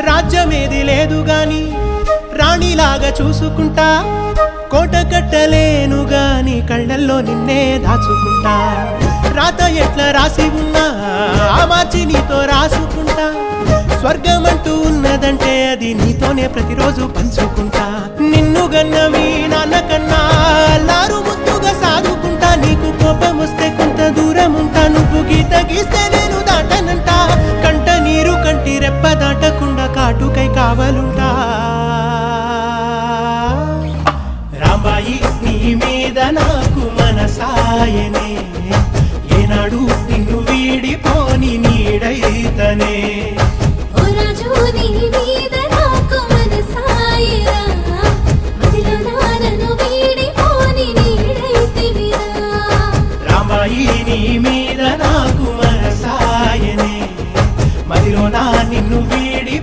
రాజ్యమేది లేదు గాని రాణిలాగా చూసుకుంటా, కోట కట్టలేను గాని కళ్ళల్లో నిన్నే దాచుకుంటా. రాత ఎట్లా రాసి ఉన్నా ఆ మార్చి నీతో రాసుకుంటా. స్వర్గమంటూ ఉన్నదంటే అది నీతోనే ప్రతిరోజు పంచుకుంటా. నిన్ను గన్న మీ నాన్న కన్నా లారు ముద్దుగా సాదుకుంటా. నీకు కోపం వస్తే కొంత దూరం ఉంటా, నువ్వు గీత గీస్తే నేను దాటనంట. కంట నీరు కంటి రెప్ప దాటకుండా కాటుకై కావలుంటా. రాంబాయి నీ మీద నాకు మనసాయనే, ఏనాడు నిన్ను వీడిపోని నీడైతనే. రాంబాయి నీ మీద నాకు మనసాయనే, మదిలో నా నిన్ను వీడి